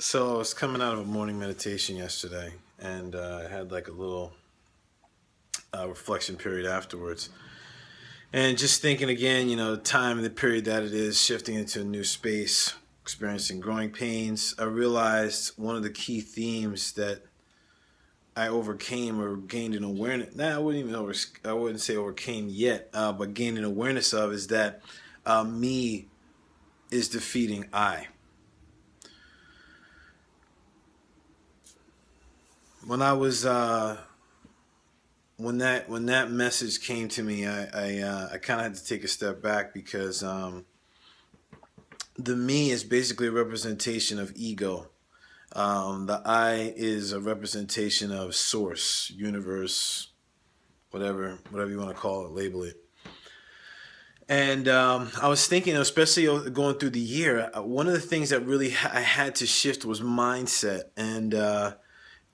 So I was coming out of a morning meditation yesterday, and I had like a little reflection period afterwards, and just thinking again, the time, the period that it is, shifting into a new space, experiencing growing pains. I realized one of the key themes that I overcame or gained an awareness. Nah, I wouldn't say overcame yet, but gained an awareness of is that me is defeating I. When I was when that message came to me, I kind of had to take a step back because the me is basically a representation of ego. The I is a representation of source, universe, whatever you want to call it, label it. And I was thinking, especially going through the year, one of the things that really I had to shift was mindset.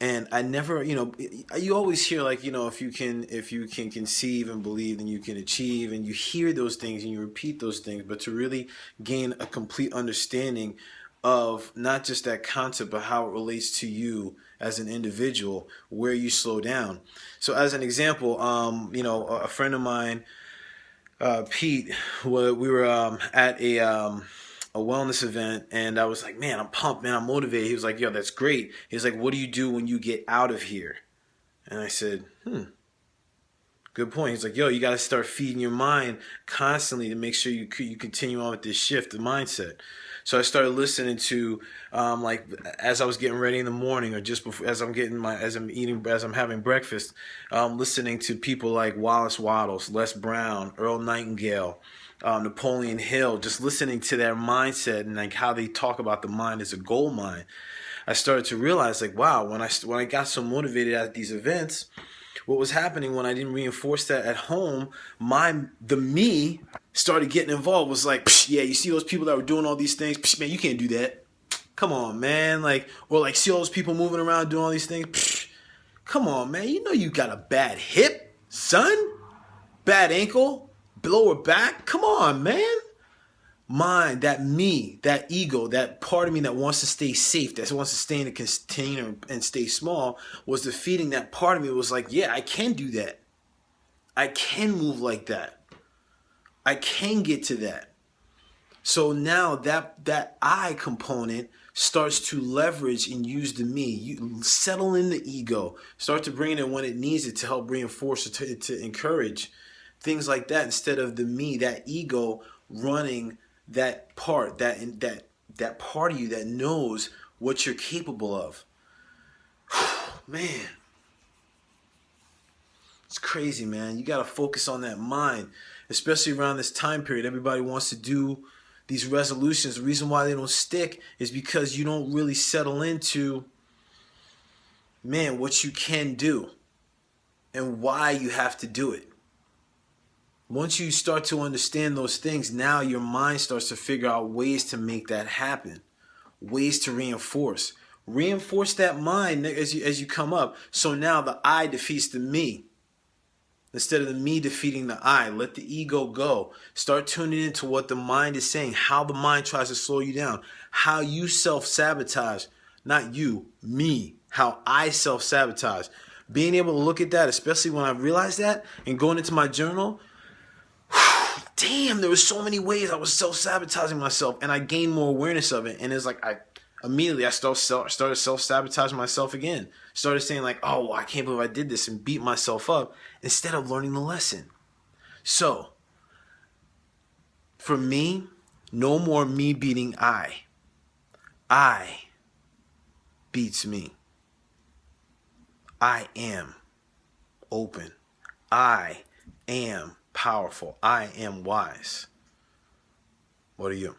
And I never, you always hear like, if you can conceive and believe, then you can achieve, and you hear those things and you repeat those things. But to really gain a complete understanding of not just that concept, but how it relates to you as an individual, where you slow down. So as an example, a friend of mine, Pete, we were at a wellness event, and I was like, man, I'm pumped, man, I'm motivated. He was like, yo, that's great. He was like, what do you do when you get out of here? And I said, good point. He's like, yo, you got to start feeding your mind constantly to make sure you continue on with this shift of mindset. So I started listening to, like, as I was getting ready in the morning, or just before, as I'm having breakfast, listening to people like Wallace Waddles, Les Brown, Earl Nightingale, Napoleon Hill, just listening to their mindset and like how they talk about the mind as a gold mine. I started to realize, like, wow, when I got so motivated at these events, what was happening when I didn't reinforce that at home, the me started getting involved. Was like, yeah, you see those people that were doing all these things, man, you can't do that. Come on, man. Like, or like, see all those people moving around doing all these things. Come on, man. You know you got a bad hip, son. Bad ankle, lower back. Come on, man. Mind, that me, that ego, that part of me that wants to stay safe, that wants to stay in a container and stay small, was defeating that part of me. It was like, yeah, I can do that. I can move like that. I can get to that. So now that I component starts to leverage and use the me. You settle in the ego, start to bring it in when it needs it to help reinforce it, to encourage things like that, instead of the me, that ego running that part, that part of you that knows what you're capable of. Man, it's crazy, man. You got to focus on that mind, especially around this time period. Everybody wants to do these resolutions. The reason why they don't stick is because you don't really settle into, man, what you can do and why you have to do it. Once you start to understand those things, now your mind starts to figure out ways to make that happen, ways to reinforce. Reinforce that mind as you come up. So now the I defeats the me. Instead of the me defeating the I, let the ego go. Start tuning into what the mind is saying, how the mind tries to slow you down, how you self-sabotage. Not you, me, how I self-sabotage. Being able to look at that, especially when I realized that and going into my journal, damn, there were so many ways I was self-sabotaging myself, and I gained more awareness of it. And it's like I started self-sabotaging myself again. Started saying like, oh, well, I can't believe I did this, and beat myself up instead of learning the lesson. So, for me, no more me beating I. I beats me. I am open. I am powerful. I am wise. What are you?